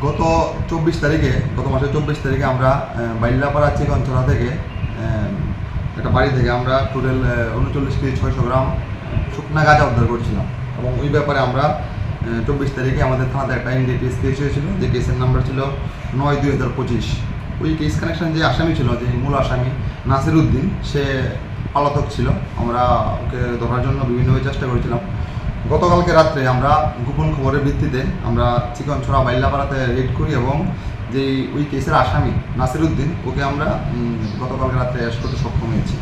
গত 24 তারিখে, গত মাসের 24 তারিখে আমরা বাইল্লাপাড়া চিকনছড়া থেকে একটা বাড়ি থেকে আমরা টোটাল 39 কেজি 600 গ্রাম শুকনা গাঁজা উদ্ধার করছিলাম। এবং ওই ব্যাপারে আমরা 24 তারিখে আমাদের থানাতে একটা NDPS কেস হয়েছিল, যে কেসের নাম্বার ছিল 9/2025। ওই কেস কানেকশন যে আসামি ছিল, যে মূল আসামি নাসির উদ্দিন, সে পলাতক ছিল। আমরা ওকে ধরার জন্য বিভিন্নভাবে চেষ্টা করেছিলাম। গতকালকে রাত্রে আমরা গোপন খবরের ভিত্তিতে আমরা চিকনছড়া বাইল্লাপাড়াতে রেড করি এবং যেই ওই কেসের আসামি নাসির উদ্দিন, ওকে আমরা গতকালকে রাত্রে অ্যারেস্ট করতে সক্ষম হয়েছি।